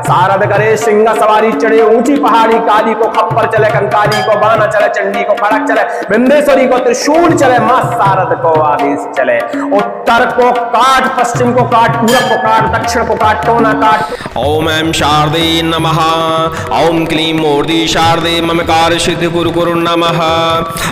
सारद करे सिंह सवारी चढ़े ऊंची पहाड़ी, काली को खप्पर चले कंकाली को बाना चले, चंडी को खड़क चले, विंध्येश्वरी को त्रिशूल चले, मां शारद को आदेश चले। उत्तर को काट, पश्चिम को काट, पूरब को काट, दक्षिण को काट, टोना काट। ओम ऐं शारदे नमः। ओम क्लीं मूर्ति शारदे मम कार्य सिद्धि कुरु कुरु नमः।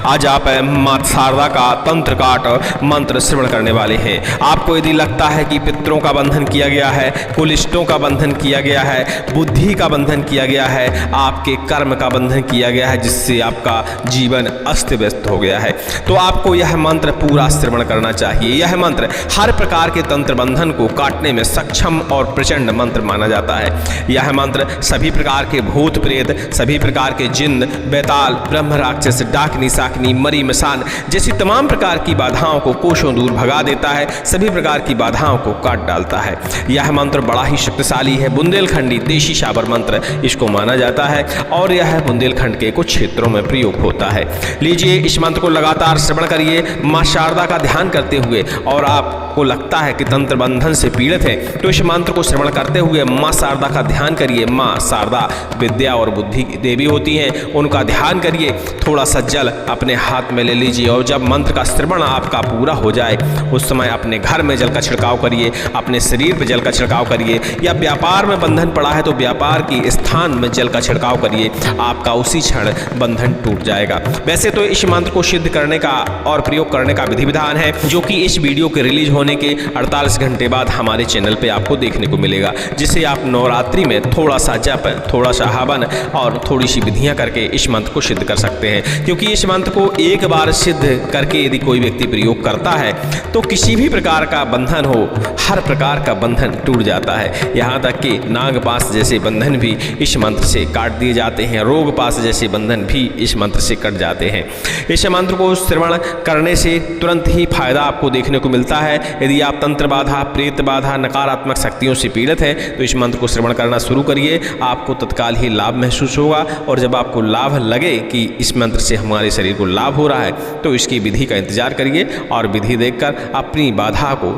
आज आप मां शारदा का तंत्र काट मंत्र श्रवण करने वाले हैं। आपको यदि लगता है कि पितरों का बंधन किया गया है, कुलिष्टों का बंधन किया गया है, बुद्धि का बंधन किया गया है, आपके कर्म का बंधन किया गया है, जिससे आपका जीवन अस्त व्यस्त हो गया है, तो आपको यह मंत्र पूरा श्रवण करना चाहिए। यह मंत्र हर प्रकार के तंत्र बंधन को काटने में सक्षम और प्रचंड मंत्र माना जाता है। यह मंत्र सभी प्रकार के भूत प्रेत, सभी प्रकार के जिन्न, बेताल, ब्रह्म राक्षस, डाकनी साकनी, मरी मसान जैसी तमाम प्रकार की बाधाओं को कोसों दूर भगा देता है, सभी प्रकार की बाधाओं को काट डालता है। यह मंत्र बड़ा ही शक्तिशाली है, बुंदेलखंडी देशी शाबर मंत्र इसको माना जाता है और यह बुंदेलखंड के कुछ क्षेत्रों में प्रयोग होता है। लीजिए, इस मंत्र को लगातार श्रवण करिए मां शारदा का ध्यान करते हुए, और आपको लगता है कि तंत्र बंधन से पीड़ित है तो इस मंत्र को श्रवण करते हुए मां शारदा का ध्यान करिए। मां शारदा विद्या और बुद्धि की देवी होती हैं, उनका ध्यान करिए। थोड़ा सा जल अपने हाथ में ले लीजिए और जब मंत्र का श्रवण आपका पूरा हो जाए उस समय अपने घर में जल का छिड़काव करिए, अपने शरीर पर जल का छिड़काव करिए, या व्यापार में बंधन पड़ा है तो व्यापार की स्थान में जल का छिड़काव करिए, आपका उसी क्षण बंधन टूट जाएगा। वैसे तो इस मंत्र को सिद्ध करने का और प्रयोग करने का विधि विधान है, जो कि इस वीडियो के रिलीज होने के 48 घंटे बाद हमारे चैनल पे आपको देखने को मिलेगा, जिसे आप नवरात्रि में थोड़ा सा जप, थोड़ा सा हवन और थोड़ी सी विधियां करके इस मंत्र को सिद्ध कर सकते हैं। क्योंकि इस मंत्र को एक बार सिद्ध करके यदि कोई व्यक्ति प्रयोग करता है तो किसी भी प्रकार का बंधन हो, हर प्रकार का बंधन टूट जाता है। यहाँ तक कि नागपाश जैसे बंधन भी इस मंत्र से काट दिए जाते हैं, रोग पाश जैसे बंधन भी इस मंत्र से कट जाते हैं। इस मंत्र को श्रवण करने से तुरंत ही फायदा आपको देखने को मिलता है। यदि आप तंत्र बाधा, प्रेत बाधा, नकारात्मक शक्तियों से पीड़ित हैं तो इस मंत्र को श्रवण करना शुरू करिए, आपको तत्काल ही लाभ महसूस होगा। और जब आपको लाभ लगे कि इस मंत्र से हमारे शरीर को लाभ हो रहा है तो इसकी विधि का इंतजार करिए और विधि देखकर अपनी बाधा को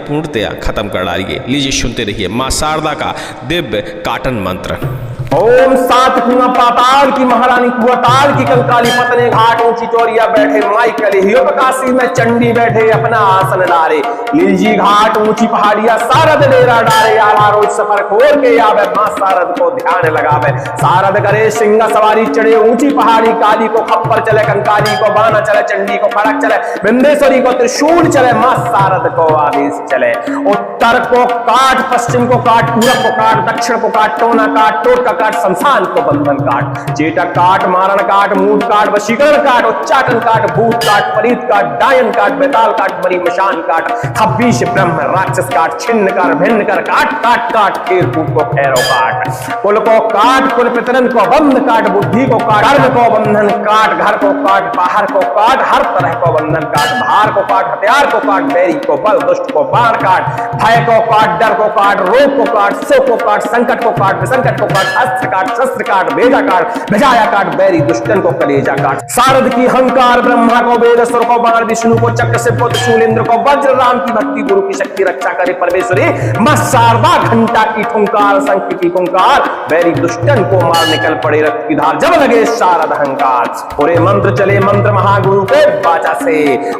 पूर्णतया खत्म कर डालिए। लीजिए, सुनते रहिए मां शारदा का दिव्य काटन मंत्र। ओम सात कुआं पाताल की महारानी कुआताल की कंकाली पतने घाट ऊंची चोरिया बैठे माई कले हियो काशी में चंडी बैठे अपना आसन डारे। लीजी घाट ऊंची पहाड़िया सारद डेरा डारे, आला रोज सफर खोल के आवे मां शारद को ध्यान लगावे। सारद करे सिंह सवारी चढ़े ऊंची पहाड़ी, काली को खप्पर चले कंकाली को बाना चले, चंडी को खड़क चले, विंध्येश्वरी को त्रिशूल चले, मां शारद को आदेश चले। उत्तर को काट, पश्चिम को काट, पूरब को काट, दक्षिण को काट, टोना काट, टोटका काट, शमशान को बंधन काट, चेटक काट, मारण काट, मूड काट, वशीकरण काट, उच्चाटन काट, भूत काट, परीत काट, डायन काट, बेताल काट, मरी मशान काट, खब्बीश ब्रह्म राक्षस काट, छिन्न कर भिन्न कर, काट काट काट, खेर कूट को खैरो काट, कुल को काट, कुल पितरन को बंध काट, बुद्धि को काट, कर्म को बंधन काट, घर को काट, बाहर को काट, हर तरह को बंधन काट, भार को काट, हथियार को काट, बैरी को बल, दुष्ट को बाण काट, भय को काट, डर को काट, रोग को काट, शोक को काट, संकट को काट, विसंकट को काट, अस्त्र काट, शस्त्र काट, भेजा काट, भेजाया काट, बैरी दुष्टन को कलेजा काट। शारद की हंकार, ब्रह्मा को वेद, सुर को बाण, विष्णु को चक्र से पुत्र, शूलेंद्र को वज्र, राम की भक्ति, गुरु की शक्ति, रक्षा करे परमेश्वरी मां शारदा। घंटा की ठुंकार, शंख की खुंकार, बैरी दुष्टन को मार निकल पड़े रक्त की धार, जब लगे शारद अहंकार। पूरे मंत्र चले मंत्र महागुरु के वाचा से,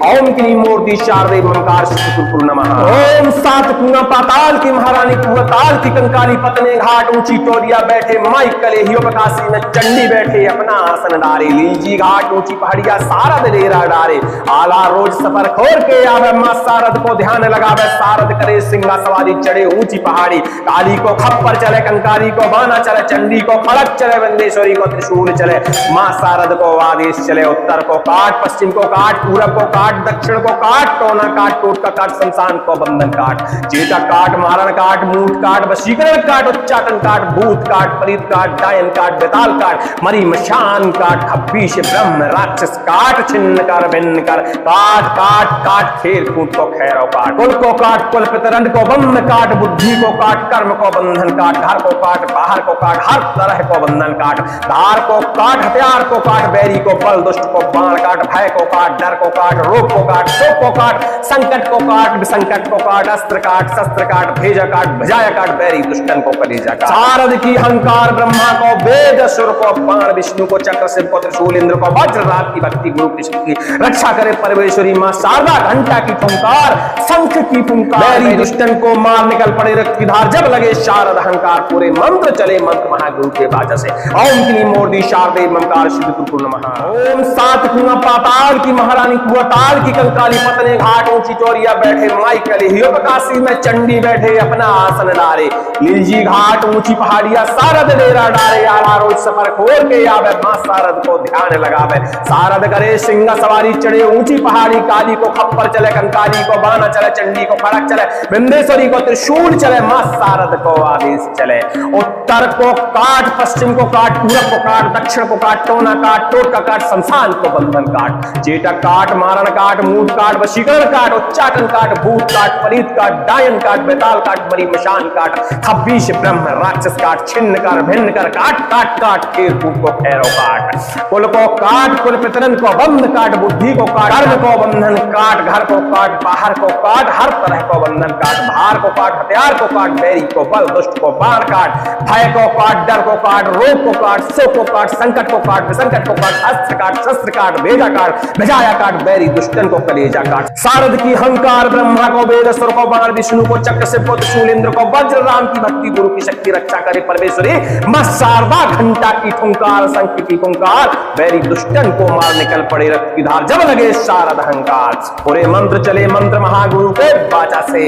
ओम की मूर्ति शारदे ममकार शुक्र नमः। ओम सात कुआं पाताल की महारानी कुआताल की कंकाली पतने घाट ऊंची टोरिया बैठे माई कले हियो काशी में चंडी बैठे अपना आसन डारे। लीजी घाट ऊंची पहाड़िया सारद डेरा डारे, आला रोज सफर खोर के आवे मां शारद को ध्यान लगावे। शारद करे सिंगा सवारी चढ़े ऊंची पहाड़ी, काली को खप्पर चले कंकाली को बाना चले, चंडी को खड़क चले, विंध्येश्वरी को त्रिशूल चले, मां शारद को आदेश चले। उत्तर को काट, पश्चिम को काट, पूरब को काट, दक्षिण को काट, टोना काट, टोटका काट, शमशान को बंधन काट, चेटक काट, मारण काट, मूठ काट, वशीकरण काट, उच्चाटन काट, भूत काट, परीत काट, डायन काट, बेताल काट, मरी मशान काट, खब्बीश ब्रह्म राक्षस काट, छिन्न कर भिन्न कर, काट काट काट, खेर कूट को खैरो काट, कुल को काट, कुल पितरन को बंध काट, बुद्धि को काट, कर्म को बंधन काट, घर को काट, बाहर को काट, हर तरह को बंधन काट, धार को काट, हथियार को काट, बैरी को बल, दुष्ट को बाण काट, भय को काट, डर को काट, रोग को काट, शोक को काट, संकट को काट, विसंकट को काट, अस्त्र काट, काट, शस्त्र काट, भेजा काट, भजाया काट, बैरी दुष्टन को कलेजा काट। सारद की हंकार ब्रह्मा को, वेद असुर को, बाण विष्णु को, चक्र शिव को, त्रिशूल इंद्र को, वज्र रात की भक्ति गुरु की शक्ति, रक्षा करे परमेश्वरी मां शारदा, घंटा की फुंकार, शंख की फुंकार, बैरी दुष्टन को मार निकल पड़े रक्त की धार, जब लगे शारद अहंकार, पूरे मंत्र चले मंत्र महागुरु के बाजा से। ओम क्लीं मूर्ति शारदे ममकार सिद्ध कुरकुर नमः। ओम सात कुआं पाताल की महारानी कुआताल की कंकाली पतने घाट ऊंची चोरिया बैठे माई कलेहियो काशी में चंडी बैठे अपना आसन डारे, लीलजी घाट ऊंची पहाड़िया सारद डेरा डारे, आला रोज सफर खोल के आवे मां शारद को ध्यान लगावे, शारद करे सिंह सवारी चढ़े ऊंची पहाड़ी, काली को खप्पर चले, कंकाली को बाना चले, चंडी को खड़क चले, विंध्येश्वरी को त्रिशूल चले, मां शारद को आदेश चले। उत्तर को काट, पश्चिम को काट, पूरब को काट, दक्षिण को काट, टोना काट, टोटका काट, शमशान को बंधन काट, चेटक काट, मारण काट, मूठ काट, वशीकरण काट, उच्चाटन काट, भूत काट, परीत काट, डायन काट, बेताल काट, बड़ी मशान काट, 26 ब्रह्म राक्षस काट, छिन्न कर भिन्न कर, काट काट काट, खेर कूट को खैरो काट, कुल को काट, कुल पितरन को बंध काट, बुद्धि को काट, कर्म को बंधन काट, घर को काट, बाहर को काट, हर तरह को बंधन काट, भार को काट, हथियार को काट, बैरी को बल, दुष्ट को बाण काट, भय को काट, डर को काट, रोग को काट, शोक को काट, संकट को काट, विसंकट को काट, अस्त्र काट, शस्त्र काट, भेजा काट, भेजाया काट, बैरी दुष्टन को कलेजा काट। शारद की हंकार ब्रह्मा को, वेद असुर को, बाण विष्णु को, चक्र शिव को, त्रिशूल इंद्र को, वज्र राम की भक्ति गुरु की शक्ति, रक्षा करे परमेश्वरी मां शारदा, घंटा की ठुंकार, शंख की फुंकार, बैरी दुष्टन को मार निकल पड़े रक्त की धार, जब लगे शारद अहंकार, पूरे मंत्र चले मंत्र महागुरु के बाचा से।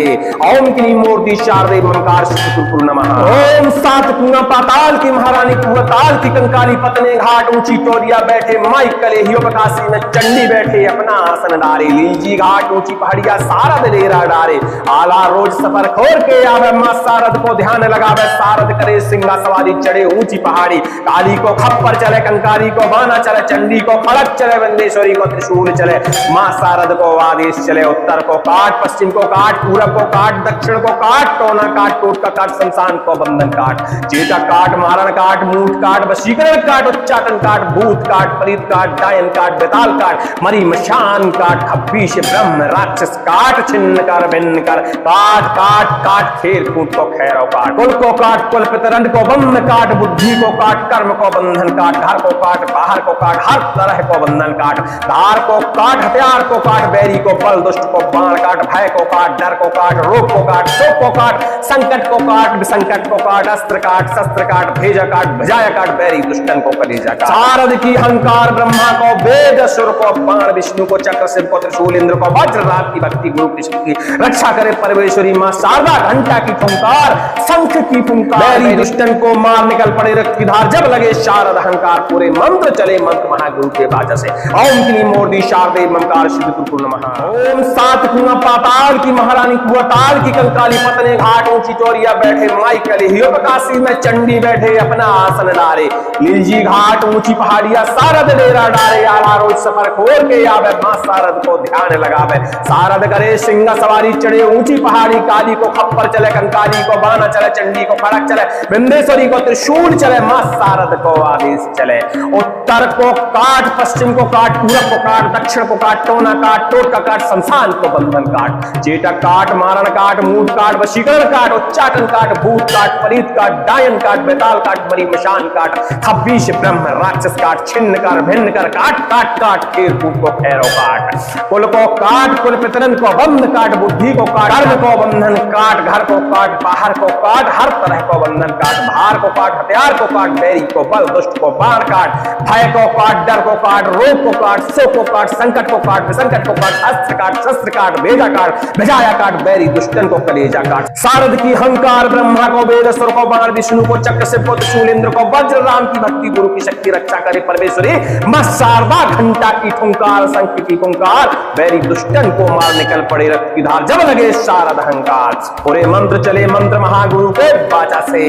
ओम क्लीं मूर्ति शारदे ममकार सिद्ध कुरकुर नमः। ओम सात कुआं पाताल की महारानी कुआताल की कंकाली पतने घाट ऊंची चोरिया बैठे माई कलेहियो काशी में चंडी बैठे अपना आसन डारे, लीलजी घाट ऊंची पहाड़िया शारद डेरा डारे, आला रोज सफर खोर के आवे मां शारद को ध्यान लगावे, शारद करे सिंगा सवारी चढ़े ऊंची पहाड़ी, काली को खप्पर चले, कंकाली को बाना चले, चंडी को खड़क चले, विंध्येश्वरी को त्रिशूल चले, मां शारद को आदेश चले। उत्तर को काट, पश्चिम को काट, पूरब को काट, दक्षिण को काट, टोना काट, टोटका काट, शमशान को बंधन काट, चेटक काट, मारण काट, मूठ काट, वशीकरण काट, उच्चाटन काट, भूत काट, परीत काट, डायन काट, बेताल काट, मरी मशान काट, 26 ब्रह्म राक्षस काट, छिन्न कर भिन्न कर, काट काट काट, खेर कूट को खैरो काट, कुल को काट, कुल पितरन को बंध काट, बुद्धि को काट, कर्म को बंधन काट, घर को काट, बाहर को काट, हर तरह को बंधन काट, धार को काट, हथियार को काट, बैरी को बल, दुष्ट को बाण काट, भय को काट, डर को काट, रोग को काट, शोक को काट, संकट को काट, विसंकट को काट, अस्त्र काट, शस्त्र काट, भेजा काट, भजाया काट, बैरी दुष्टन को कलेजा काट। शारद की हंकार ब्रह्मा को, वेद असुर को, बाण विष्णु को, चक्र शिव को, त्रिशूल इंद्र को, वज्र रात की भक्ति गुरु की शक्ति, रक्षा करे परमेश्वरी मां शारदा, घंटा की फुंकार, शंख की फुंकार, बैरी दुष्टन को मार निकल पड़े रक्त की धार, जब लगे शारद अहंकार, पूरे मंत्र चले मंत्र महागुरु के बाजा से। ओम क्लीं मूर्ति शारदे ममकार सिद्ध कुरकुर नमः। ओम सात कुआं पाताल की महारानी कुआताल की कंकाली पतने घाट ऊंची चोरिया बैठे माई कलेहियो काशी में चंडी बैठे अपना आसन डारे, लीलजी घाट ऊंची पहाड़िया शारद डेरा डारे, आला रोज सफर खोल के आवे मां शारद को ध्यान लगावे, शारद करे सिंह सवारी चढ़े ऊंची पहाड़ी, काली को खप्पर चले, कंकाली को बाना चले, चंडी को खड़क चले, विंध्येश्वरी को त्रिशूल चले, मां शारद को आदेश चले। उत्तर को काट, पश्चिम को काट, पूरब को काट, दक्षिण को काट, टोना काट, टोटका काट, शमशान को बंधन काट, चेटक काट, मारण काट, मूठ काट, वशीकरण काट, उच्चाटन काट, भूत काट, परीत काट, डायन काट, बेताल काट, बड़ी मशान काट, 26 ब्रह्म राक्षस काट, छिन्न कर भिन्न कर, काट काट काट, खेर कूट को खैरो काट, कुल को काट, कुल पितरन को बंध काट, बुद्धि को काट, कर्म को बंधन काट, घर को काट, बाहर को काट, हर तरह को बंधन काट, भार को काट, हथियार को काट, बैरी को बल, दुष्ट को बाण काट, भय को काट, डर को काट, रोग को काट, शोक को काट, संकट को काट, विसंकट को काट, अस्त्र काट, शस्त्र काट, भेजा काट, भेजाया काट, बैरी दुष्टन को कलेजा काट। शारद की हंकार ब्रह्मा को, वेद असुर को, बाण विष्णु को, चक्र शिव को, त्रिशूल इंद्र को, वज्र राम की भक्ति गुरु की शक्ति, रक्षा करे परमेश्वरी मां शारदा, घंटा की ठुंकार, शंख की फुंकार, बैरी दुष्टन को मार निकल पड़े रक्त की धार, जब लगे शारद अहंकार, पूरे मंत्र चले मंत्र महागुरु के बाचा से।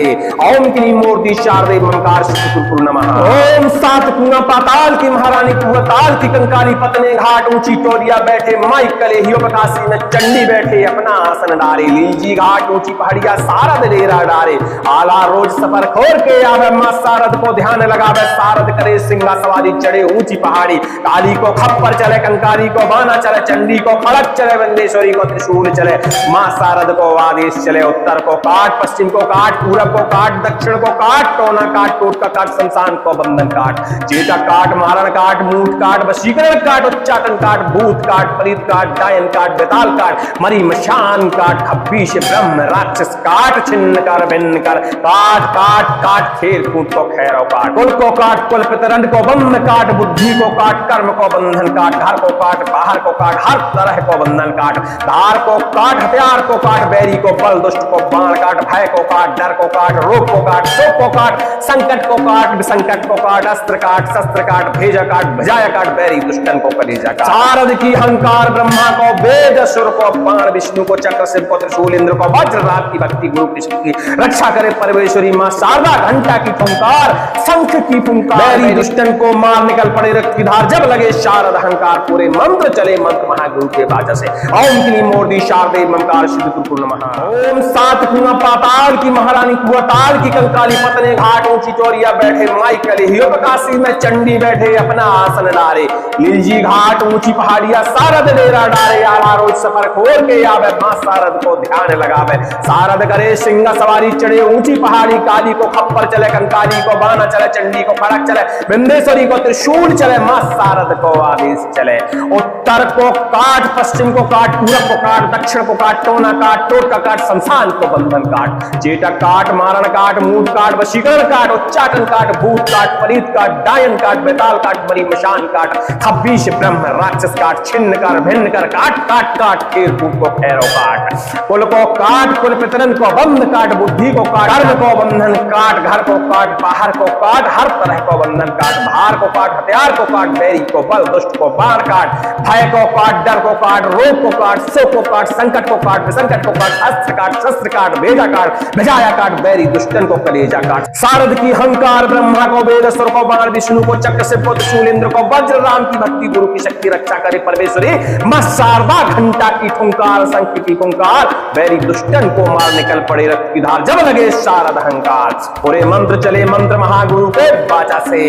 ओम क्लीं मूर्ति शारदे ममकार सिद्ध कुरकुर नमः। ओम सात कुआं पाताल की महारानी कुआताल की कंकाली पतने घाट ऊंची चोरिया बैठे माई कलेहियो काशी में चंडी बैठे अपना आसन डारे, लीलजी घाट ऊंची पहाड़िया शारद डेरा डारे, आला आला रोज सफर खोर के आवे मां सारद को ध्यान लगावे सारद करे सिंगा सवारी चढ़े ऊंची पहाड़ी काली को खप्पर चले कंकारी को बाना चले चंडी को खड़क चले बंदेश्वरी को त्रिशूल चले मां सारद को आदेश चले उत्तर को काट पश्चिम को काट पूरब को काट दक्षिण को काट टोना काट टोट का काट शमशान को बंधन काट चेता काट मारण काट मूठ काट वशीकरण काट उच्चाटन काट भूत काट प्रीत काट डायन काट बेताल काट मरी मशान काट खब्बीश ब्रह्म राक्षस काट छिन्न कर भिन्न कर काट काट काट खेर कूट को खैरव काट कुल को काट कुल पितरंड को बंध काट बुद्धि को काट कर्म को बंधन काट घर को काट बाहर को काट हर तरह को बंधन काट धार को काट हथियार को काट बैरी को बल दुष्ट को बाण काट भय को काट डर को काट रोग को काट शोक को काट संकट को काट विसंकट को काट अस्त्र काट शस्त्र काट भेजा काट भजाया काट बैरी दुष्टन को कलेजा काट शारद की हंकार ब्रह्मा को वेद असुर को बाण विष्णु को चक्र शिव को त्रिशूल इंद्र को वज्र रात की भक्ति गुरु की शक्ति रक्षा करे परमेश्वरी मां शारदा घंटा की फुंकार शंख की फुंकार बैरी दुष्टन को मार निकल पड़े रक्त की धार जब लगे शारद अहंकार पूरे मंत्र चले मंत्र महागुरु के बाजा से ओम क्लीम मूर्ति शारदे ममकार सिद्ध गुरु नमः ओम सात कुआं पाताल की महारानी कुआताल की कंकाली पतने घाट ऊंची चोरिया बैठे माई कले हियो काशी में चंडी बैठे अपना आसन डारे लीलजी घाट ऊंची पहाड़िया सारद डेरा डारे आला रोज सफर खोर के आवे मां सारद को ध्यान लगावे सारद करे सिंगा सवारी चढ़े ऊंची पहाड़ी काली को खप्पर चले कंकाली को बाना चले चंडी को खड़क चले बिंदेश्वरी को त्रिशूल चले मां सारद को आदेश चले उत्तर को काट पश्चिम को काट पूरब को काट दक्षिण को काट टोना काट टोट का काट शमशान को बंधन काट चेटा काट मारण काट मूठ काट वशीकरण काट उच्चाटन काट भूत काट प्रीत काट डायन काट बेताल काट मरी मशान काट खब्बीश ब्रह्म राक्षस काट छिन्न कर भिन्न कर काट काट काट खेर कूट को खैरव काट कुल को काट कुल पितरन को बंध काट बुद्धि को काट कर्म को बंधन काट घर को काट बाहर को काट हर तरह को बंधन काट भार को काट हथियार को काट बैरी को बल दुष्ट को बाण काट भय को काट डर को काट रोग को काट शोक को काट संकट को काट विसंकट को काट अस्त्र काट शस्त्र काट भेजा काट भेजाया काट बैरी दुष्टन को कलेजा काट शारद की हंकार ब्रह्मा को वेद असुर को बाण विष्णु को चक्र शिव को त्रिशूल इंद्र को वज्र राम की भक्ति गुरु की शक्ति रक्षा करे परमेश्वरी मां शारदा घंटा की फुंकार शंख की फुंकार बैरी दुष्टन को मार निकल पड़े रक्त की धार जब लगे शारद अहंकार पूरे मंत्र चले मंत्र महागुरु के बाजा से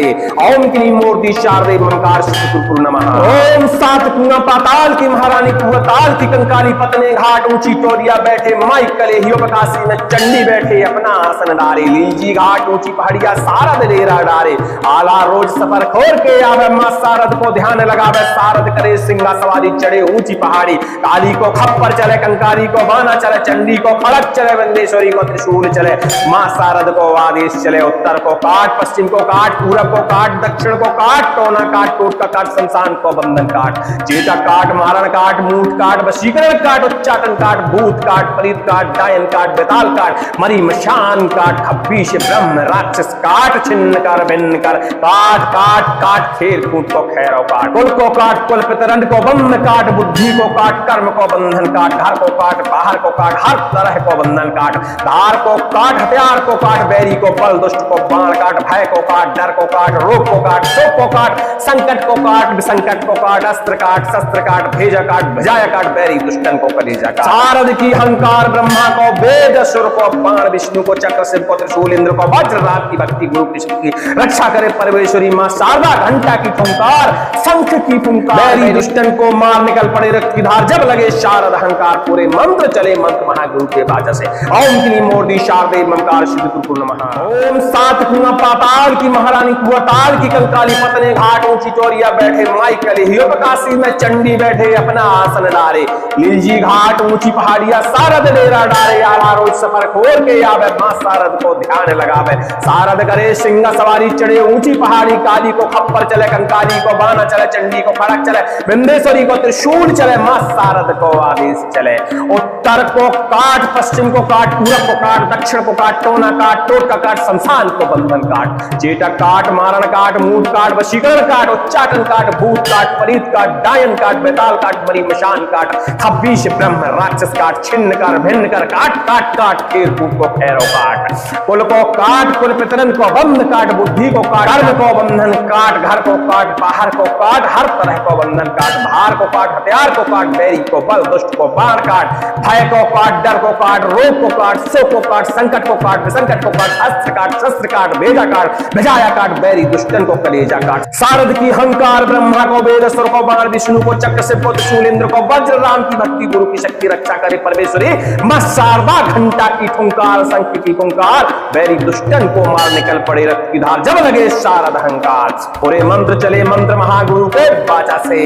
ओम क्लीम मूर्ति शारदे ममकार सिद्ध गुरु नमः ओम सात कुआं पाताल की महारानी कुआताल की कंकाली पतने घाट ऊंची टोरिया बैठे माई कले हियो काशी में चंडी बैठे अपना आसन डारे लीलजी घाट ऊंची पहाड़िया सारद डेरा डारे आला रोज सफर खोर के आवे मां सारद को ध्यान लगावे सारद करे सिंगा सवारी चढ़े ऊंची पहाड़ी काली को खप्पर चले कंकारी को बाना चले चंडी को खड़क चले बंदेश्वरी को त्रिशूल चले मां सारद को आदेश चले उत्तर को काट पश्चिम को काट पूरब को काट दक्षिण को काट टोना काट टोट का काट शमशान को बंधन काट चेता काट मारण काट मूठ काट वशीकरण काट उच्चाटन काट भूत काट प्रीत काट डायन काट बेताल काट मरी मशान काट खब्बीश ब्रह्म राक्षस काट छिन्न कर भिन्न कर काट काट काट खेर कूट को खैरव काट कुल को काट कुल पितरंड को बंध काट बुद्धि को काट कर्म को बंधन काट घर को काट बाहर को काट हर तरह को बंधन काट धार को काट हथियार को काट बैरी को बल दुष्ट को बाण काट भय को काट डर को काट रोग को काट शोक को काट संकट को काट विसंकट को काट अस्त्र काट शस्त्र काट भेजा काट भजाया काट बैरी दुष्टन को कलेजा काट शारद की हंकार ब्रह्मा को वेद असुर को बाण विष्णु को चक्र शिव को त्रिशूल इंद्र को वज्र रात की भक्ति गुरु की शक्ति रक्षा करे परमेश्वरी मां शारदा घंटा की फुंकार शंख की फुंकार बैरी दुष्टन को मार निकल पड़े रक्त की धार जब लगे शारद अहंकार पूरे मंत्र चले मंत्र महागुरु के बाजा से ओम क्लीम मूर्ति शारदे ममकार सिद्ध गुरु नमः ओम सात कुआं पाताल की महारानी कुआताल की कंकाली पतने घाट ऊंची चोरिया बैठे माई कले हियो काशी में चंडी बैठे अपना आसन डारे लीलजी घाट ऊंची पहाड़िया सारद डेरा डारे आला रोज सफर खोर के आवे मां सारद को ध्यान लगावे सारद करे सिंगा सवारी चढ़े ऊंची पहाड़ी काली को खप्पर चले कंकाली को बाना चले चंडी को खड़क चले बिंदेश्वरी को त्रिशूल चले मां सारद को आदेश चले उत्तर को काट पश्चिम को काट पूरब को काट दक्षिण को काट टोना काट टोट का काट शमशान को बंधन काट चेटा काट मारण काट मूठ काट वशीकरण काट उच्चाटन काट भूत काट प्रीत काट डायन काट, बेताल काट, मरी मशान काट, खब्बीश ब्रह्म राक्षस काट, छिन्न कर भिन्न कर, काट काट काट, खेर कूट को खैरो काट, कुल को काट, कुल पितरन को बंध काट, बुद्धि को काट, कर्म को बंधन काट, घर को काट, बाहर को काट, हर तरह को बंधन काट, भार को काट, हथियार को काट, बैरी को बल, दुष्ट को बाण काट, भय को काट, डर को काट, रोग को काट, शोक को काट, संकट को काट, विसंकट को काट, अस्त्र काट, शस्त्र काट, भेजा काट, भेजाया काट, बैरी दुष्टन को कलेजा काट, सारद की हंकार, ब्रह्मा को वेद, सुर को बाण, विष्णु को चक्र से पुत्र, शूलेंद्र को वज्र, राम की भक्ति, गुरु की शक्ति, रक्षा करे परमेश्वरी, मां शारदा, घंटा की ठुंकार, शंख की फुंकार, बैरी दुष्टन को मार निकल पड़े रक्त की धार, जब लगे शारद अहंकार, पूरे मंत्र चले मंत्र महागुरु के वाचा से,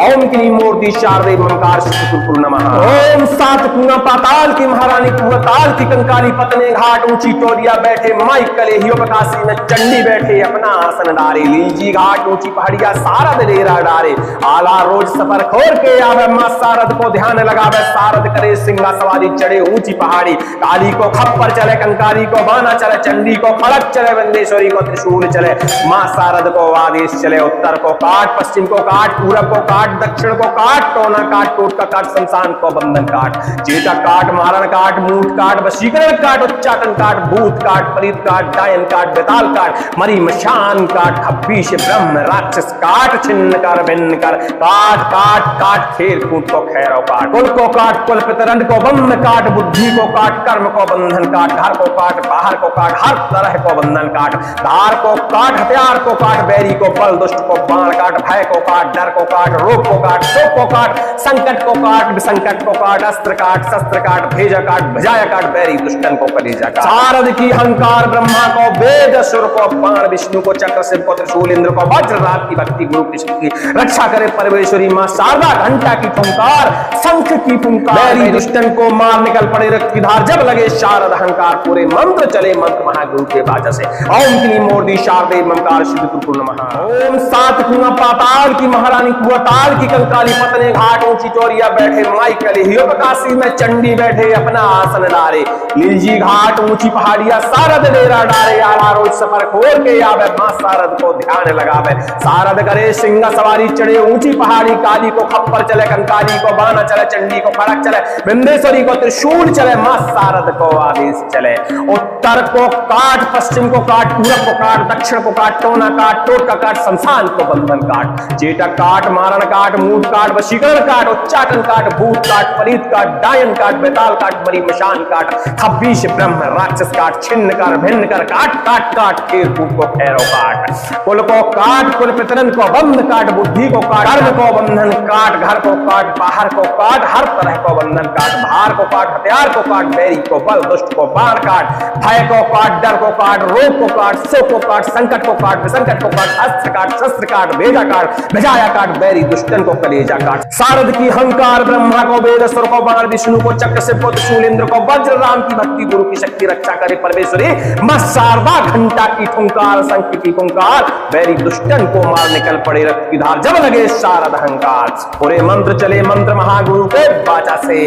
ओम क्लीं मूर्ति शारदे ममकार शुक्र नमः, ओम सात कुआं पाताल की महारानी कुआताल की कंकाली पतने घाट, ऊंची टोरिया बैठे माई कलेहियो बकासी में चंडी बैठे अपना आसन डारे, लीजी घाट ऊंची पहाड़िया सारद डेरा डारे, आला रोज सफर खोर के आवे मां शारद को ध्यान लगावे, शारद करे सिंगा सवारी चढ़े ऊंची पहाड़ी, काली को खप्पर चले, कंकाली को बाना चले, चंडी को खड़क चले, वंदेश्वरी को त्रिशूल चले, मां शारद को आदेश चले, उत्तर को काट, पश्चिम को काट, पूरब को काट, दक्षिण को काट, टोना काट, टोट का काट, शमशान को बंधन काट, जेटा काट, मारण काट, मूठ काट, वशीकरण काट, उच्चाटन काट, भूत काट, प्रीत काट, डायन काट, बेताल काट, मरी मशान काट, खब्बीश ब्रह्म राक्षस काट, छिन्न कर भिन्न कर, काट काट काट, खेर कूट को खैरो काट, कुल को काट, कुल पितरन को बंध काट, बुद्धि को काट, कर्म को बंधन काट, घर को काट, बाहर को काट, हर तरह को बंधन काट, धार को काट, हथियार को काट, बैरी को बल, दुष्ट को बाण काट, भय को काट, डर को काट, रोग को काट, शोक को काट, संकट को काट, विसंकट को काट, अस्त्र काट, शस्त्र काट, भेजा काट, भजाया काट, बैरी दुष्टन को कलेजा काट, शारद की हंकार, ब्रह्मा को वेद, सुर को बाण, विष्णु को चक्र, शिव को त्रिशूल, इंद्र को वज्र, राम की भक्ति, गुरु की शक्ति, रक्षा करे परमेश्वरी मां शारदा, घंटा की फुंकार, शंख की फुंकार, बैरी दुष्टन को मार निकल पड़े रक्त की धार, जब लगे शारद अहंकार, पूरे मंत्र चले मंत्र महागुरु के वाचा से, ओम क्लीं मूर्ति शारदे ममकार शुक्र नमः, ओम सात कुआं पाताल की महारानी कुआताल की कंकाली पतने घाट, ऊंची चोरिया बैठे माई कलेहियो बकासी में चंडी बैठे अपना आसन डारे, लीजी घाट ऊंची पहाड़िया सारद डेरा डारे, आला रोज सफर खोल के आवे मां शारद को ध्यान लगावे, शारद करे सिंगा सवारी चढ़े ऊंची पहाड़ी, काली को खप्पर चले, कंकाली को बाना चले, चंडी को खड़क चले, विंदेश्वरी को त्रिशूल चले, मां शारद को आदेश चले, उत्तर को काट, पश्चिम को काट, पूरब को काट, दक्षिण को काट, टोना काट, टोट का काट, शमशान को बंधन काट, जेटा काट, मारण काट, मूठ काट, वशीकरण काट, उच्चाटन काट, भूत काट, प्रीत काट, डायन काट, बेताल काट, मरी मशान काट, खब्बीश ब्रह्म राक्षस काट, छिन्न कर भिन्न कर, काट काट काट, खेर कूट को खैरो काट, कुल को काट, कुल पितरन को बंध काट, बुद्धि को काट, कर्म को बंधन काट, घर को काट, बाहर को काट, हर तरह को बंधन काट, भार को काट, हथियार को काट, बैरी को बल, दुष्ट को बाण काट, भय को काट, डर को काट, रोग को काट, शोक को काट, संकट को काट, विसंकट को काट, अस्त्र काट, शस्त्र काट, भेजा काट, भेजाया काट, बैरी दुष्टन को कलेजा काट, शारद की हंकार, ब्रह्मा को वेद, सुर को बाण, विष्णु को चक्र से पुत्र, शूलेंद्र को वज्र, राम की भक्ति, गुरु की शक्ति, रक्षा करे परमेश्वरी मां शारदा, घंटा की ठुंकार, शंख की फुंकार, बैरी दुष्टन को मार निकल पड़े रक्त की धार, जब लगे शारद अहंकार, पूरे मंत्र चले मंत्र महागुरु के वाचा से,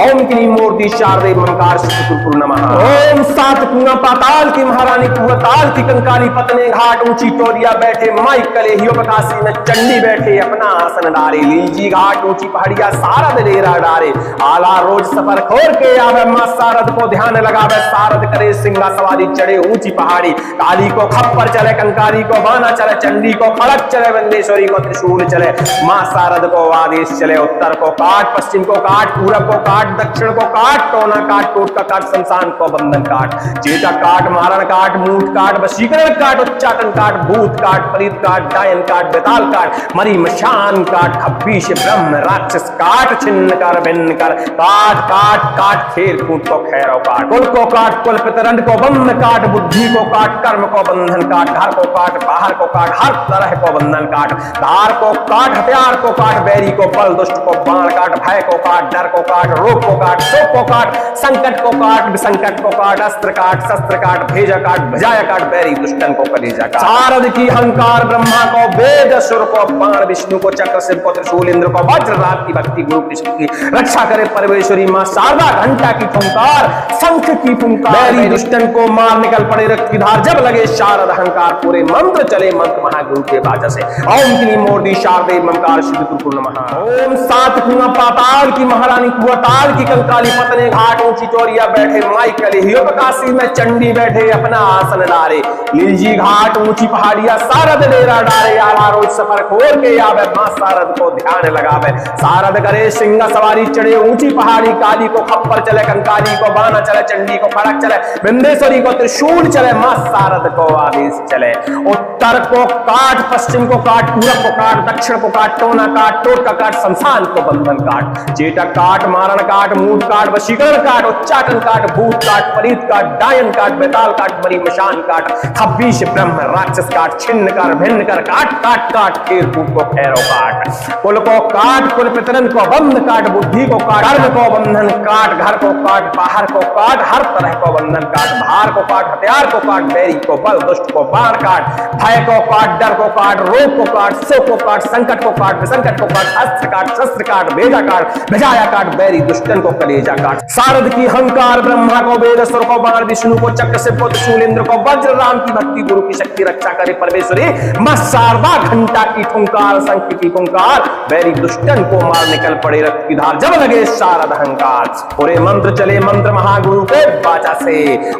ओम क्लीं मूर्ति शारदे ममकार शुक्र नमः, ओम सात कुआं पाताल की महारानी कुआताल की कंकाली पतने घाट, ऊंची टोरिया बैठे माई कलेहियो बकासी में चंडी बैठे अपना आसन डारे, लीजी घाट ऊंची पहाड़िया सारद डेरा डारे, आला रोज सफर खोर के आवे मां शारद को ध्यान लगावे, शारद करे सिंगा सवारी चढ़े ऊंची पहाड़ी, काली को खप्पर चले, कंकाली को बाना चले, चंडी को खड़क चले, वंदेश्वरी को त्रिशूल चले, मां शारद को आदेश चले, उत्तर को काट, पश्चिम को काट, पूरब को काट, दक्षिण को काट, टोना काट, टोट का काट, शमशान को बंधन काट, जेटा काट, मारण काट, मूठ काट, वशीकरण काट, उच्चाटन काट, भूत काट, प्रीत काट, डायन काट, बेताल काट, मरी मशान काट, खब्बीश ब्रह्म राक्षस काट, छिन्न कर भिन्न कर, काट काट काट, खेर कूट को खैरो काट, कुल को काट, कुल पितरन को बंध काट, बुद्धि को काट, कर्म को बंधन काट, घर को काट, बाहर को काट, हर तरह को बंधन काट, धार को काट, हथियार को काट, बैरी को बल, दुष्ट को बाण काट, भय को काट, डर को काट, रोग को काट, शोक को काट, संकट को काट, विसंकट को काट, अस्त्र काट, काट शस्त्र काट भेजा काट भजाया काट बैरी दुष्टन को कलेजा काट। सारद की हंकार ब्रह्मा को वेद असुर को बाण विष्णु को चक्र शिव को त्रिशूल इंद्र को वज्र रात की भक्ति गुरु की शक्ति रक्षा करे परमेश्वरी मां शारदा घंटा की फुंकार शंख की फुंकार बैरी दुष्टन को मार निकल पड़े रक्त की धार जब लगे शारद अहंकार पूरे मंत्र चले मंत्र महागुरु के बाजा से ओम क्लीं मूर्ति शारदे ममकार सिद्ध गुरु नमः। ओम सात कुआं पाताल की महारानी कुआताल की कंकाली पतने घाट ऊंची चोरिया बैठे माई कले हियोग काशी में चंडी बैठे अपना आसन डारे लीलजी घाट ऊंची पहाड़िया सारद डेरा डारे आला रोज सफर खोल के आवे मां सारद को ध्यान लगावे सारद करे सिंह सवारी चढ़े ऊंची पहाड़ी काली को खप्पर चले कंकाली को बाना चले चंडी को खड़क चले विंध्येश्वरी को त्रिशूल चले मां सारद को आदेश चले उत्तर को काट पश्चिम को काट पूरब को काट दक्षिण को काट टोना काट टोटका काट शमशान को बंधन काट जेटा काट मारण काट मूठ काट वशीकरण काट उच्चाटन काट भूत काट परीत काट डायन काट बेताल काट मरी मशान काट खब्बीश ब्रह्म राक्षस काट छिन्न कर भिन्न कर काट काट काट खेर कूट को खैरो काट कुल को काट कुल पितरन को बंध काट बुद्धि को काट कर्म को बंधन काट घर को काट बाहर को काट हर तरह को बंधन काट भार को काट हथियार को काट बैरी को बल दुष्ट को बाण काट भय को काट डर को काट रोग को काट शोक को काट संकट को काट विसंकट को काट अस्त्र काट शस्त्र काट भेजा काट भेजाया काट बैरी दुष्टन को कलेजा काट सारद की हंकार ब्रह्मा को वेद असुर को बाण विष्णु को चक्र शिव को त्रिशूल इंद्र को वज्र राम की भक्ति गुरु की शक्ति रक्षा करे परमेश्वरी मां शारदा घंटा की फुंकार शंख की फुंकार बैरी दुष्टन को मार निकल पड़े रक्त की धार जब लगे शारद अहंकार पूरे मंत्र चले मंत्र महागुरु के बाचा से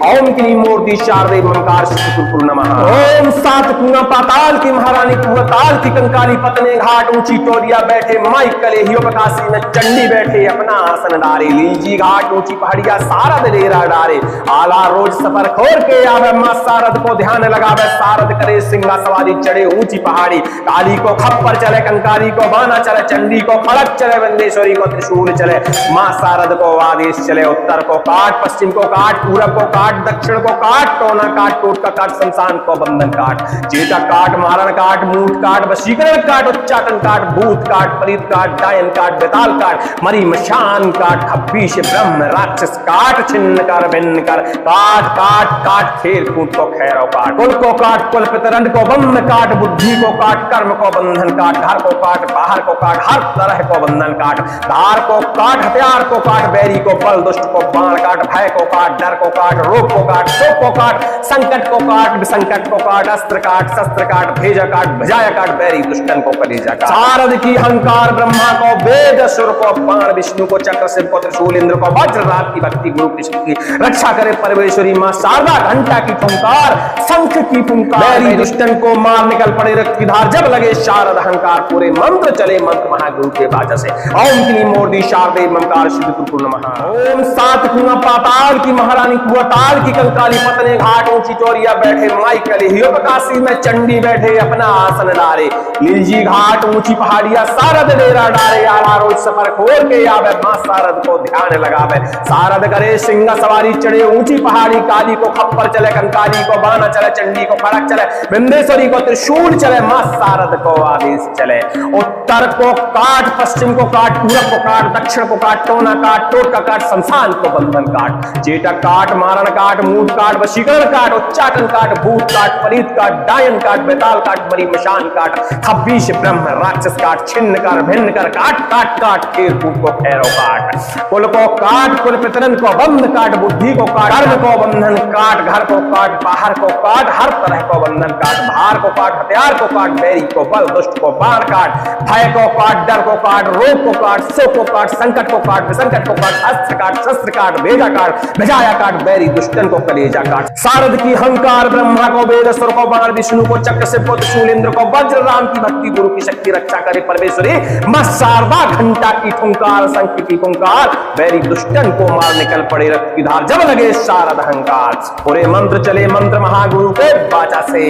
ओम क्लीं मूर्ति शारदे ममकार सिद्ध गुरु नमः। ओम सात कुआं पाताल की महारानी कुआताल की कंकाली पतने घाट ऊंची टोरिया बैठे माई कले हियोग काशी में चंडी बैठे अपना आसन डारे लीलजी घाट ऊंची पहाड़िया सारद डेरा डारे आला रोज सफर खोर के आवे मां सारद को ध्यान लगावे सारद करे सिंगा सवारी चढ़े ऊंची पहाड़ी काली को खप्पर चले कंकाली को बाना चले चंडी को खड़क चले विंध्येश्वरी को त्रिशूल चले मां सारद को आदेश चले उत्तर को काट पश्चिम को काट पूरब को काट दक्षिण को काट टोना काट टोटका काट शमशान को बंधन काट जेटा काट मारण काट मूठ काट वशीकरण काट उच्चाटन काट भूत काट परीत काट डायन काट बेताल काट मरी मशान काट खब्बीश ब्रह्म राक्षस काट छिन्न कर भिन्न कर काट काट काट खेर कूट को खैरो काट कुल को काट कुल पितरन को बंध काट बुद्धि को काट कर्म को बंधन काट घर को काट बाहर को काट हर तरह को बंधन काट धार को काट हथियार को काट बैरी को बल दुष्ट को बाण काट भय को काट डर को काट रोग को काट शोक को काट संकट को काट विसंकट को काट अस्त्र काट शस्त्र काट भेजा काट भजाया काट बैरी दुष्टन को कलेजा काट सारद की हंकार ब्रह्मा को वेद असुर को बाण विष्णु को चक्र शिव को त्रिशूल इंद्र को वज्र रात की भक्ति गुरु की शक्ति रक्षा करे परमेश्वरी मां शारदा घंटा की फुंकार शंख की फुंकार बैरी दुष्टन को मार निकल पड़े रक्त की धार जब लगे शारद अहंकार पूरे मंत्र चले मंत्र महागुरु के बाजा से ओम क्लीं मूर्ति शारदे ममकार सिद्ध गुरु नमः। ओम सात कुआं पाताल की महारानी कुआताल की कंकाली पतने घाट ऊंची चोरिया बैठे माई कले हियोग काशी में चंडी बैठे अपना आसन डारे लीलजी घाट ऊंची पहाड़िया सारद डेरा डारे आला रोज सफर खोल के आवे मां सारद को ध्यान लगावे सारद करे सिंह सवारी चढ़े ऊंची पहाड़ी काली को खप्पर चले कंकाली को बाना चले चंडी को खड़क चले विंध्येश्वरी को त्रिशूल चले मां सारद को आदेश चले उत्तर को काट पश्चिम को काट पूरब को काट दक्षिण को काट टोना काट टोटका काट शमशान को बंधन काट जेटा काट मारण काट मूठ काट वशीकरण काट उच्चाटन काट भूत काट परीत काट डायन काट बेताल काट मरी मशान काट खब्बीश ब्रह्म राक्षस काट छिन्न कर भिन्न कर काट काट काट खेर कूट को खैरो काट कुल को काट कुल पितरन को बंध काट बुद्धि को काट कर्म को बंधन काट घर को काट बाहर को काट हर तरह को बंधन काट भार को काट हथियार को काट बैरी को बल दुष्ट को बाण काट भय को काट डर को काट रोग को काट शोक को काट संकट को काट विसंकट को काट अस्त्र काट शस्त्र काट भेजा काट भेजाया काट बैरी दुष्टन को कलेजा काट सारद की हंकार ब्रह्मा को वेद असुर को बाण विष्णु को चक्र शिव को त्रिशूल इंद्र को वज्र राम की भक्ति गुरु की शक्ति रक्षा करे परमेश्वरी मां शारदा घंटा की फुंकार शंख की फुंकार बैरी दुष्टन को मार निकल पड़े रक्त की धार जब लगे शारद अहंकार पूरे मंत्र चले मंत्र महागुरु के बाचा से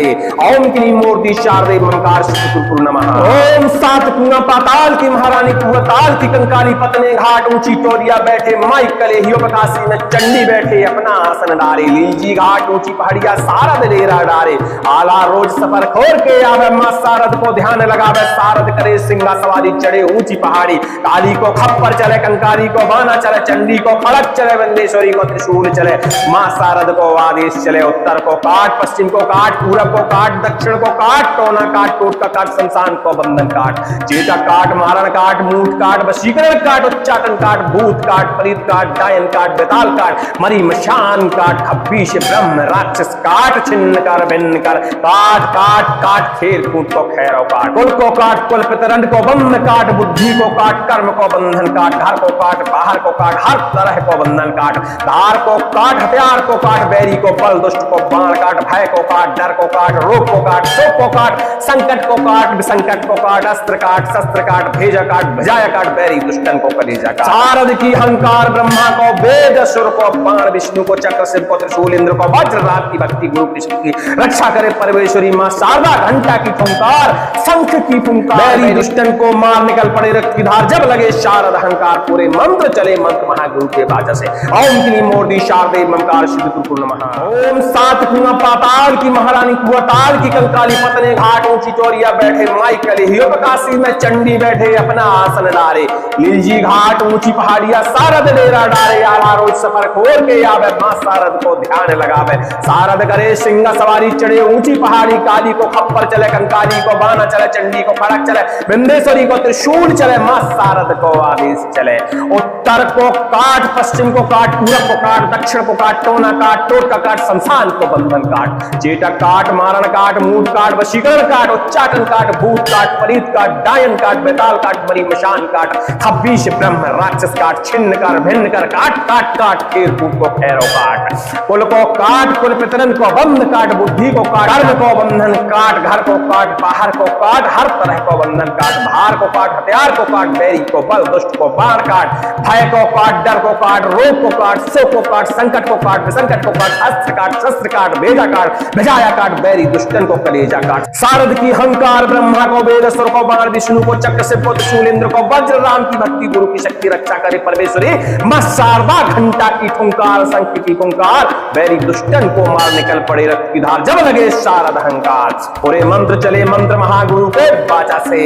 ओम क्लीं मूर्ति शारदे ममकार सिद्ध गुरु नमः। ओम सात कुआं पाताल की महारानी कुआताल की कंकाली पतने घाट ऊंची टोरिया बैठे माई कलेहियो बकासी में चंडी बैठे अपना आसन डारे लीलजी घाट ऊंची पहाड़िया सारद डेरा डारे आला रोज सफर खोर के आवे मां सारद को ध्यान लगावे सारद करे सिंगा सवारी चढ़े ऊंची पहाड़ी काली को खप्पर चले कंकारी को बाना चले चंडी को खड़क चले बंदेश्वरी को त्रिशूल चले मां सारद को आदेश चले उत्तर को काट पश्चिम को काट पूरब को काट दक्षिण को काट टोना काट टूट का काट शमशान को बंधन काट चेता काट मारण काट मूठ काट वशीकरण काट उच्चाटन काट भूत काट प्रीत काट डायन काट बेताल काट मरी मशान काट खब्बीश ब्रह्म राक्षस काट छिन्न कर भिन्न कर काट काट काट खेर कूट को खैरो काट कुल को काट कुल पितरंड को बंध काट बुद्धि को काट कर्म को बंधन काट घर को काट बाहर को काट हर तरह को बंधन काट धार को काट हथियार को काट बैरी को बल दुष्ट को बाण काट भय को काट डर को काट रोग को काट शोक को काट संकट को काट विसंकट को काट अस्त्र काट शस्त्र काट भेजा काट भजाया काट बैरी दुष्टन को कलेजा काट सारद की अहंकार ब्रह्मा को वेद असुर को बाण विष्णु को चक्र शिव को त्रिशूल इंद्र को वज्र रात की भक्ति गुरु की शक्ति रक्षा करे परमेश्वरी मां शारदा घंटा की फुंकार शंख की फुंकार बैरी दुष्टन को मार निकल पड़े रक्त की धार जब लगे शारद अहंकार पूरे मंत्र चले मंत्र महागुरु के बाजा से ओम क्लीं मूर्ति शारदे ममकार सिद्ध कुरकुर नमः ओम सात कुआं पाताल की महारानी कुआताल की कंकाली पतने घाट ऊंची टोरिया बैठे माई कलेहियो बकासी में चंडी बैठे अपना आसन डारे लीलजी घाट ऊंची पहाड़िया सारद डेरा डारे आला रोज सफर खोर के आवे मां सारद को ध्यान लगावे सारद करे सिंगा सवारी चढ़े ऊंची पहाड़ी काली को खप्पर चले कंकाली को बाना चले चंडी को खड़क चले बिंदेश्वरी को त्रिशूल चले मां सारद को आदेश चले उत्तर को काट पश्चिम को काट पूरब को काट दक्षिण को काट टोना काट टोट का काट शमशान को बंधन काट चेटा काट मारण काट मूठ काट वशीकरण काट उच्चाटन काट भूत काट परीत काट डायन काट बेताल काट मरी मशान काट खब्बीश ब्रह्म राक्षस काट छिन्न कर भिन्न कर काट काट काट खेर कूट को खैरो काट कुल को काट कुल पितरन को बंध काट बुद्धि को काट कर्म को बंधन काट घर को काट बाहर को काट हर तरह को बंधन काट भार को काट हथियार को काट बैरी को बल दुष्ट को बाण काट भय को काट डर को काट रोग को काट शोक को काट संकट को काट विसंकट को काट अस्त्र काट शस्त्र काट भेजा काट भेजाया काट बैरी दुष्टन को कलेजा काट सारद की अहंकार ब्रह्मा को वेद असुर को बाण विष्णु को चक्र शिव को त्रिशूल इंद्र को वज्र राम की भक्ति गुरु की शक्ति रक्षा करे परमेश्वरी मां शारदा घंटा की फुंकार शंख की फुंकार बैरी दुष्टन को मार निकल पड़े रक्त की धार जब लगे शारद अहंकार पूरे मंत्र चले मंत्र महागुरु के बाजा से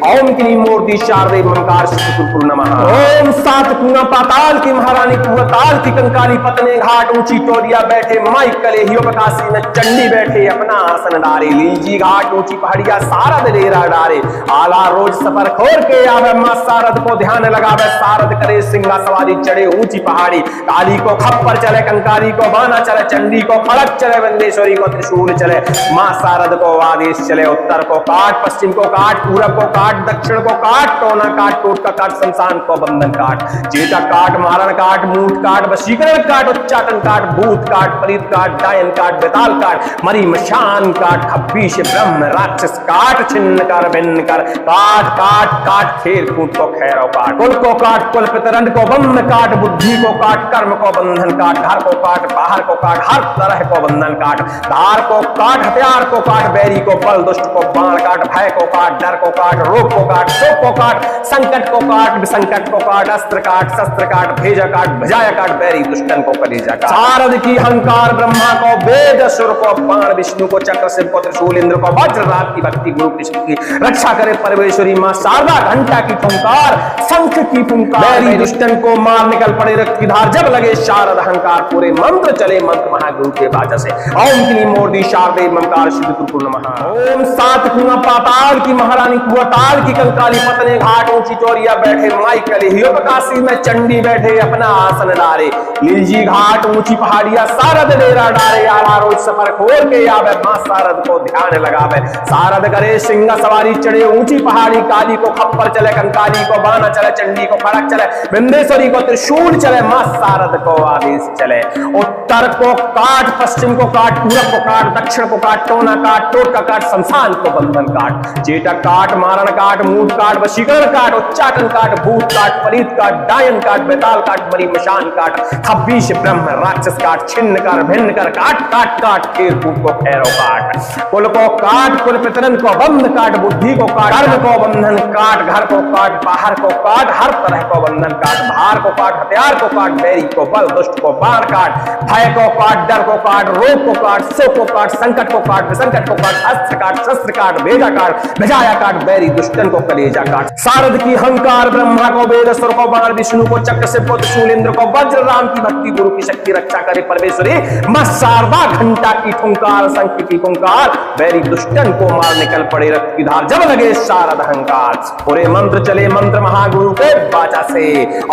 ओम क्लीं मूर्ति शारदे ममकार सिद्ध कुरकुर नमः ओम सात कुआं पाताल की महारानी कुआताल की कंकाली पतने घाट ऊंची टोरिया बैठे माई कलेहियो बकासी में चंडी बैठे अपना आसन डारे लीलजी घाट ऊंची पहाड़िया सारद डेरा डारे आला रोज सफर खोर के आवे मां सारद को ध्यान लगावे सारद करे सिंगा सवारी चढ़े ऊंची पहाड़ी काली को खप्पर चले कंकारी को बाना चले चंडी को खड़क चले बंदेश्वरी को त्रिशूल चले मां सारद को आदेश चले उत्तर को काट पश्चिम को काट पूरब को काट दक्षिण को काट टोना काट टूट का काट शमशान को बंधन काट चेता काट मारण काट मूठ काट वशीकरण काट उच्चाटन काट भूत काट प्रीत काट डायन काट बेताल काट मरी मशान काट खब्बीश ब्रह्म राक्षस काट छिन्न कर भिन्न कर काट काट काट खेर कूट को खैरो काट कुल को काट कुल पितरंड को बंध काट बुद्धि को काट कर्म को बंधन काट घर को काट बाहर को काट हर तरह को बंधन काट धार को काट हथियार को काट बैरी को बल दुष्ट को बाण काट भय को काट डर को काट रोग को काट शोक को काट संकट को काट विसंकट को काट अस्त्र काट शस्त्र काट भेजा काट भजाया काट बैरी दुष्टन को कलेजा काट सारद की अहंकार ब्रह्मा को वेद असुर को बाण विष्णु को चक्र शिव को त्रिशूल इंद्र को वज्र रात की भक्ति गुरु की शक्ति रक्षा करे परमेश्वरी मां शारदा घंटा की फुंकार शंख की फुंकार बैरी दुष्टन को मार निकल पड़े रक्त की धार जब लगे शारद अहंकार पूरे मंत्र चले मंत्र महागुरु के बाजा से ओम क्लीं मूर्ति शारदे ममकार सिद्ध कुरकुर नमः ओम सात कुआं पाताल की महारानी कुआताल की कंकाली पतने घाट ऊंची टोरिया बैठे माई कलेहियो बकासी में चंडी बैठे अपना आसन डारे लीलजी घाट ऊंची पहाड़िया सारद डेरा डारे आला रोज सफर खोर के आवे मां सारद को ध्यान लगावे सारद करे सिंगा सवारी चढ़े ऊंची पहाड़ी काली को खप्पर चले कंकारी को बाना चले चंडी को खड़क चले बिंदेश्वरी को त्रिशूल चले मां सारद को आदेश चले उत्तर उत्तर को काट, पश्चिम को काट, पूरब को काट, दक्षिण को काट, टोना काट, टोटका काट, शमशान को बंधन काट, चेटक काट, मारण काट, मूठ काट, वशीकरण काट, उच्चाटन काट, भूत काट, परीत काट, डायन काट, बेताल काट, मरी मशान काट, खब्बीश ब्रह्म राक्षस काट, छिन्न कर भिन्न कर, काट काट काट, खेर कूट को खैरो काट, कुल को काट, कुल पितरन को बंध काट, बुद्धि को काट, कर्म को बंधन काट, घर को काट, बाहर को काट, हर तरह को बंधन काट, भार को काट, हथियार को काट, बैरी को बल, दुष्ट को बाण काट, भय को काट, डर को काट, रोग को काट, शोक को काट, संकट को काट, विसंकट को काट, अस्त्र काट, शस्त्र काट, भेजा काट, भेजाया काट, बैरी दुष्टन को कलेजा काट, सारद की हंकार, ब्रह्मा को वेद, सुर को बाण, विष्णु को चक्र से पुत्र, शूलेंद्र को वज्र, राम की भक्ति, गुरु की शक्ति, रक्षा करे परमेश्वरी, मां शारदा घंटा की ठुंकार, शंख की फुंकार, बैरी दुष्टन को मार निकल पड़े रक्त की धार, जब लगे शारद अहंकार, पूरे मंत्र चले मंत्र महागुरु के वाचा से,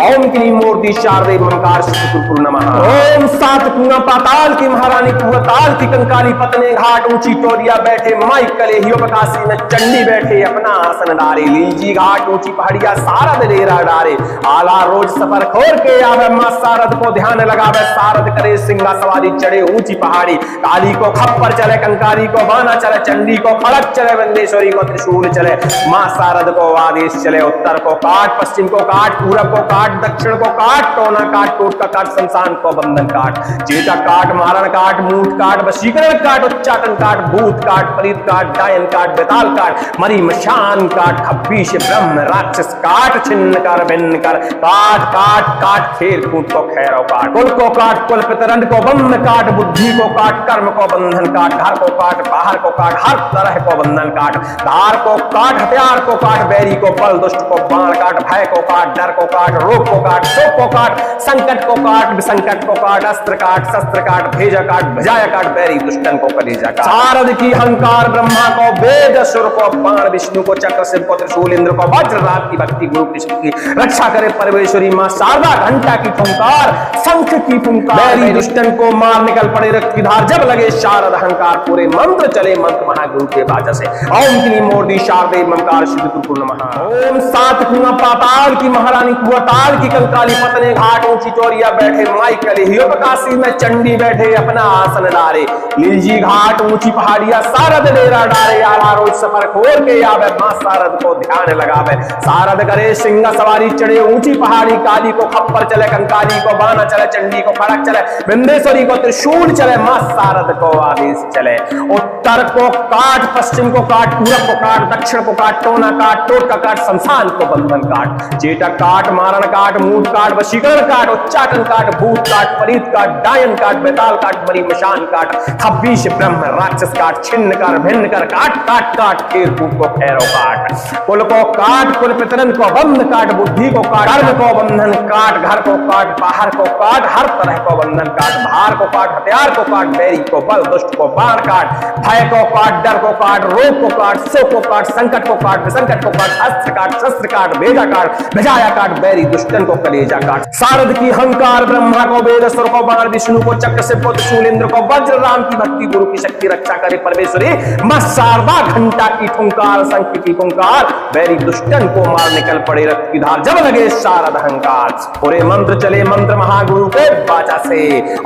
ओम क्लीं मूर्ति शारदे ममकार श्री नमः। ओम सात कुआं पाताल की महारानी कुआताल की कंकाली पतने घाट, ऊंची टोरिया बैठे माई कलेहियो प्रकाशी में चंडी बैठे अपना आसन डारे, लीजी घाट ऊंची पहाड़िया सारद डेरा डारे, आला रोज सफर खोर के आवे मां शारद को ध्यान लगावे, शारद करे सिंगा सवारी चढ़े ऊंची पहाड़ी, काली को खप्पर चले, कंकाली को बाना चले, चंडी को खड़क चले, वंदेश्वरी को त्रिशूल चले, मां शारद को आदेश चले, उत्तर को काट, पश्चिम को काट, पूरब को काट, दक्षिण को काट, टोना काट, टोटका काट, शमशान को बंधन काट, चेटा काट, मारण काट, मूठ काट, वशीकरण काट, उच्चाटन काट, भूत काट, परीत काट, डायन काट, बेताल काट, मरी मशान काट, खब्बीश ब्रह्म राक्षस काट, छिन्न कर भिन्न कर, काट काट काट, खेर कूट को खैरो काट, कुल को काट, कुल पितरंड को बंध काट, बुद्धि को काट, कर्म को बंधन काट, घर को काट, बाहर को काट, हर तरह को बंधन काट, धार को काट, हथियार को काट, बैरी को बल, दुष्ट को बाण काट, भय को काट, डर को काट, रोग को काट, शोक को काट, संकट को काट, विसंकट को काट, अस्त्र काट, शस्त्र काट, भेजा काट, भजाया काट, बैरी दुष्टन को कलेजा काट, शारद की हंकार, ब्रह्मा को वेद, सुर को बाण, विष्णु को चक्र, शिव को त्रिशूल, इंद्र को वज्र, राम की भक्ति, गुरु की शक्ति, रक्षा करे परमेश्वरी, मां शारदा घंटा की ठुंकार, शंख की फुंकार, बैरी दुष्टन को मार निकल पड़े रक्त की धार, जब लगे शारद अहंकार, पूरे मंत्र चले मंत्र महागुरु के वाचा से, ओम क्लीं मूर्ति शारदे ममकार श्री नमः। ओम सात कुआं पाताल की महारानी कुआताल की कंकाली पतने घाट, ऊंची टोरिया बैठे माई कलेहियो प्रकाशी में चंडी बैठे अपना आसन डारे, लीजी घाट ऊंची पहाड़िया सारद डेरा डारे, आला रोज सफर खोर के आवे मां शारद को ध्यान लगावे, शारद करे सिंह सवारी चढ़े ऊंची पहाड़ी, काली को खप्पर चले, कंकाली को बाना चले, चंडी को खड़क चले, विंदेश्वरी को त्रिशूल चले, मां शारद को आदेश चले, उत्तर को काट, पश्चिम को काट, पूरब को काट, दक्षिण को काट, टोना काट, टोटका काट, शमशान को बंधन काट, चेटक काट, मारण काट, मूठ काट, वशीकरण काट, उच्चाटन काट, भूत काट, परीत काट, डायन काट, बेताल काट, मरी मशान काट, खब्बीश ब्रह्म राक्षस काट, छिन्न कर भिन्न कर, काट काट काट, खेर कूट को खैरो काट, कुल को काट, कुल पितरन को बंध काट, बुद्धि को काट, कर्म को बंधन काट, घर को काट, बाहर को काट, हर तरह को बंधन काट, भार को काट, हथियार को काट, बैरी को बल, दुष्ट को बाण काट, भय को काट, डर को काट, रोग को काट, शोक को काट, संकट को काट, विसंकट को काट, अस्त्र काट, शस्त्र काट, भेजा काट, भेजाया काट, बैरी दुष्टन को कलेजा काट, शारद की हंकार, ब्रह्मा को वेद, सुर को बाण, विष्णु को चक्र से पुत्र, शूलेंद्र को वज्र, राम की भक्ति, गुरु की शक्ति, रक्षा करे परमेश्वरी, मां शारदा घंटा की ठुंकार, शंख की फुंकार, बैरी दुष्टन को मार निकल पड़े रक्त की धार, जब लगे शारद अहंकार, पूरे मंत्र चले मंत्र महागुरु के वाचा से,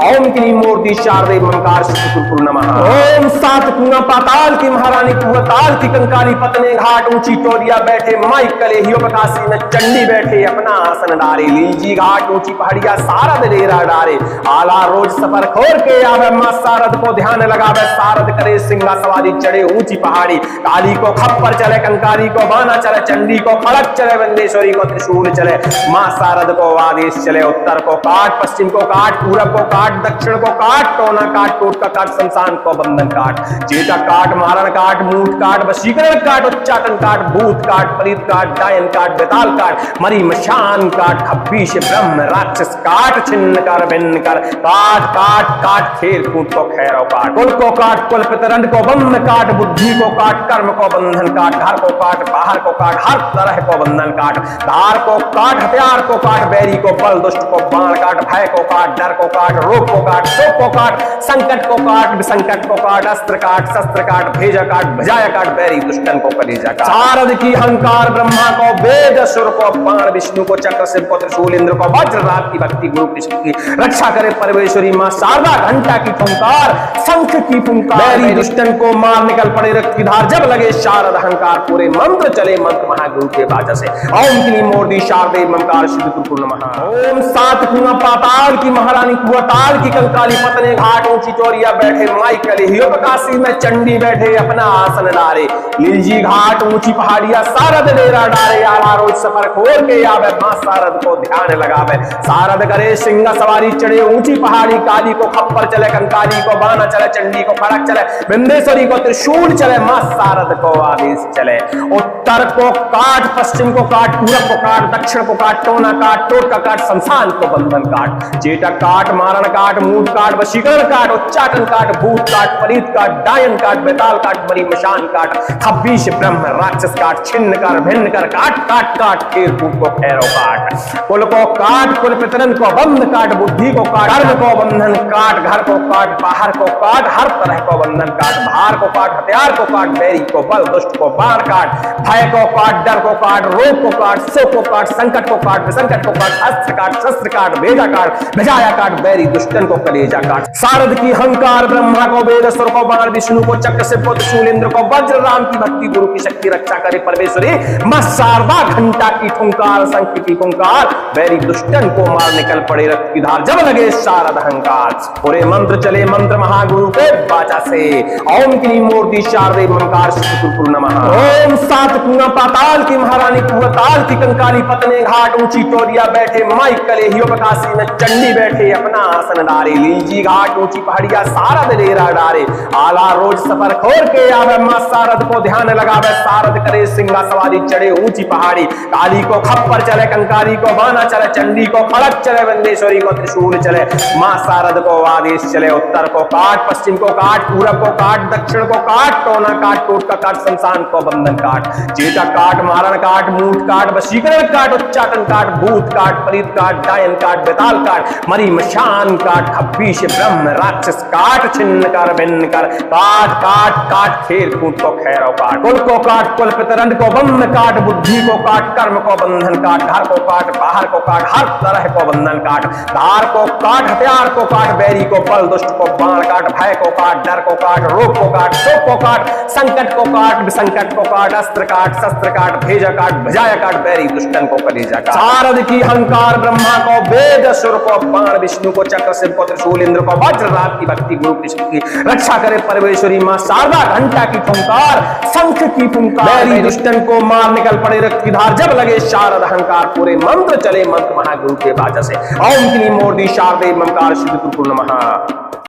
ओम क्लीं मूर्ति शारदे ममकार श्री नमः। ओम सात कुआं पाताल की महारानी कुआताल की कंकाली पतने घाट, ऊंची टोरिया बैठे माई कलेहियो प्रकाशी में चंडी बैठे अपना आसन डारे, लीजी घाट ऊंची पहाड़िया सारद डेरा डारे, आला रोज सफर खोर के आवे मां शारद को ध्यान लगावे, शारद करे सिंगा सवारी चढ़े ऊंची पहाड़ी, काली को खप्पर चले, कंकाली को बाना चले, चंडी को खड़क चले, वंदेश्वरी को त्रिशूल चले, मां शारद को आदेश चले, उत्तर को काट, पश्चिम को काट, पूरब को काट, दक्षिण को काट, टोना काट, टोटका काट, शमशान को बंधन काट, चेटा काट, मारण काट, मूठ काट, वशीकरण काट, उच्चाटन काट, भूत काट, परीत काट, डायन काट, बेताल काट, मरी मशान काट, खब्बीश ब्रह्म राक्षस काट, छिन्न कर भिन्न कर, काट काट काट, खेर कूट को खैरो काट, कुल को काट, कुल पितरंड को बंध काट, बुद्धि को काट, कर्म को बंधन काट, घर को काट, बाहर को काट, हर तरह को बंधन काट, धार को काट, हथियार को काट, बैरी को बल, दुष्ट को बाण काट, भय को काट, डर को काट, रोग को काट, शोक को काट, संकट को काट, विसंकट को काट, अस्त्र काट, शस्त्र काट, भेजा काट, भजाया काट, बैरी दुष्टन को कलेजा काट, शारद की हंकार, ब्रह्मा को वेद, सुर को बाण, विष्णु को चक्र, शिव को त्रिशूल, इंद्र को वज्र, राम की भक्ति, गुरु की शक्ति, रक्षा करे परमेश्वर परमेश्वरी मां शारदा, घंटा की फुंकार, शंख की फुंकार, बैरी दुष्टन को मार निकल पड़े रक्त की धार, जब लगे शारद अहंकार, पूरे मंत्र चले मंत्र महागुरु के बाजा से। ओम क्लीम मूर्ति शारदे ममकार सिद्ध कुरकुर नमः। ओम सात कुआं पाताल की महारानी कुआताल की कंकाली पतने घाट ऊंची चोरिया बैठे माई कले हियो काशी में चंडी बैठे अपना आसन डारे, लीलजी घाट ऊंची पहाड़िया सारद डेरा डारे, आला रोज सफर खोल के आवे मां शारद को ध्यान लगावे, शारद करे सिंह सवारी चढ़े ऊंची पहाड़ी, काली को खप्पर चले, कंकाली को बाना चले, चंडी को खड़क चले, बिंदेश्वरी को त्रिशूल चले, मां शारद को आदेश चले। उत्तर को काट, पश्चिम को काट, पूरब को काट, दक्षिण को काट, टोना काट, टोटका काट, शमशान को बंधन काट, चेटक काट, मारण काट, मूठ काट, वशीकरण काट, उच्चाटन काट, भूत काट, परीत काट, डायन काट, बेताल काट, मरी मशान काट, खब्बीश ब्रह्म राक्षस काट, छिन्न कर भिन्न कर, काट काट काट, खेर कूट को खैरो काट, कुल को काट, कुल पितरन को बंध काट, बुद्धि को काट, कर्म को बंधन काट, घर को काट, बाहर को काट, हर तरह को बंधन काट, भार को काट, हथियार को काट, बैरी को बल, दुष्ट को बाण काट, भय को काट, डर को काट, रोग को काट, शोक को काट, संकट को काट, विसंकट को काट, अस्त्र काट, शस्त्र काट, भेजा काट, भेजाया काट, बैरी दुष्टन को कलेजा काट, शारद की हंकार, ब्रह्मा को वेद, असुर को बाण, विष्णु को चक्र से पुत्र, शूलेंद्र को वज्र, राम की भक्ति, गुरु की शक्ति रक्षा करे परमेश्वरी मां शारदा, घंटा की फुंकार, शंख की फुंकार, बैरी दुष्टन को मार निकल पड़े रक्त की धार, जब लगे शारद अहंकार, पूरे मंत्र चले मंत्र महागुरु के बाजा से। ओम क्लीम मूर्ति शारदे ममकार सिद्ध कुरकुर नमः। ओम सात कुआं पाताल की महारानी कुआताल की कंकाली पतने घाट ऊंची चोरिया बैठे माई कले हियो काशी में चंडी बैठे अपना आसन डारे, लीलजी घाट ऊंची पहाड़िया शारद डेरा डारे, आला रोज सफर खोर के आवे मां शारद को ध्यान लगावे, शारद करे सिंगा सवारी चढ़े ऊंची पहाड़ी, काली को खप्पर चले, कंकाली को बाना चले, चंडी को खड़क चले, बंदेश्वरी को त्रिशूल चले, मां शारद को आदेश चले। उत्तर को काट, पश्चिम को काट, पूरब को काट, दक्षिण को काट, टोना काट, टोटका काट, शमशान को बंधन काट, चेटक काट, मारण काट, मूठ काट, वशीकरण काट, उच्चाटन काट, भूत काट, परीत काट, डायन काट, बेताल काट, मरी मशान काट, खब्बीश ब्रह्म राक्षस काट, छिन्न कर भिन्न कर, काट काट काट, खेर कूट को खैरो काट, कुल को काट, कुल पितरन को बंध काट, बुद्धि को काट, कर्म को बंधन काट, घर को काट, बाहर को काट, हर तरह को बंधन काट, धार को काट, हथियार को काट, बैरी को बल, दुष्ट को बाण काट, भय को काट, डर को काट, रोग को काट, शोक को काट, संकट को काट, विसंकट को काट, अस्त्र काट, शस्त्र काट, भेजा काट, भजाया काट, बैरी दुष्टन को कलेजा काट, शारद की हंकार, ब्रह्मा को वेद, असुर को बाण, विष्णु को चक्र से पुत्र, शूलेंद्र को वज्र, राम की भक्ति, गुरु की शक्ति रक्षा करे परमेश्वरी मां शारदा, घंटा की फुंकार, शंख की फुंकार, बैरी दुष्टन को मार निकल पड़े रक्त की धार, जब लगे शारद अहंकार, पूरे मंत्र चले मंत्र महागुरु के बाजा से। ओम क्लीम मूर्ति शारदे ममकार सिद्ध कुरकुर नमः।